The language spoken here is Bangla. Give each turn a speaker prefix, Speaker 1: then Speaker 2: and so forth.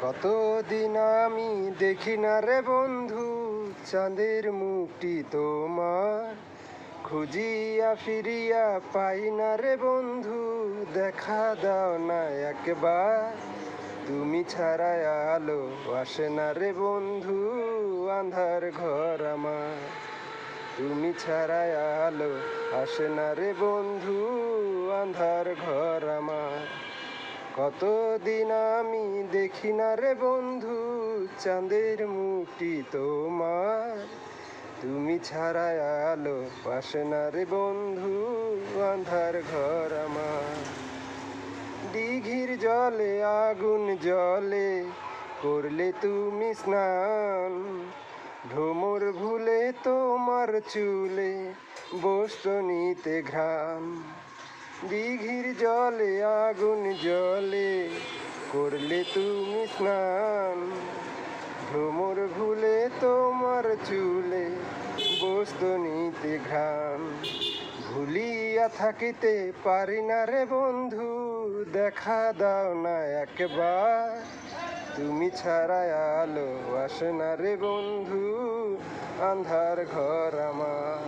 Speaker 1: কতদিন আমি দেখি না রে বন্ধু চাঁদের মুখটি তোমার, খুঁজিয়া ফিরিয়া পাই না রে বন্ধু, দেখা দাও না একবার। তুমি ছাড়া আলো আসে না রে বন্ধু, আন্ধার ঘর আমার। তুমি ছাড়া আলো আসে না রে বন্ধু, আন্ধার ঘর আমার। কতদিন আমি দেখি না রে বন্ধু চাঁদের মুখটি তোমার, তুমি ছাড়া আলো আসে না রে বন্ধু, আন্ধার ঘর আমার। দিঘির জলে আগুন জলে করলে তুমি স্নান, ভ্রমর ভুলে তোমার চুলে বসতনিতে ঘ্রাণ। দিঘির জলে আগুন জলে করলে তুমি স্নান, ভ্রমর ভুলে তোমার চুলে বসতনিতে ঘ্রাণ। ভুলিয়া থাকিতে পারি না রে বন্ধু, দেখা দাও না একবার। তুমি ছাড়া আলো আসে না রে বন্ধু, আন্ধার ঘর আমার।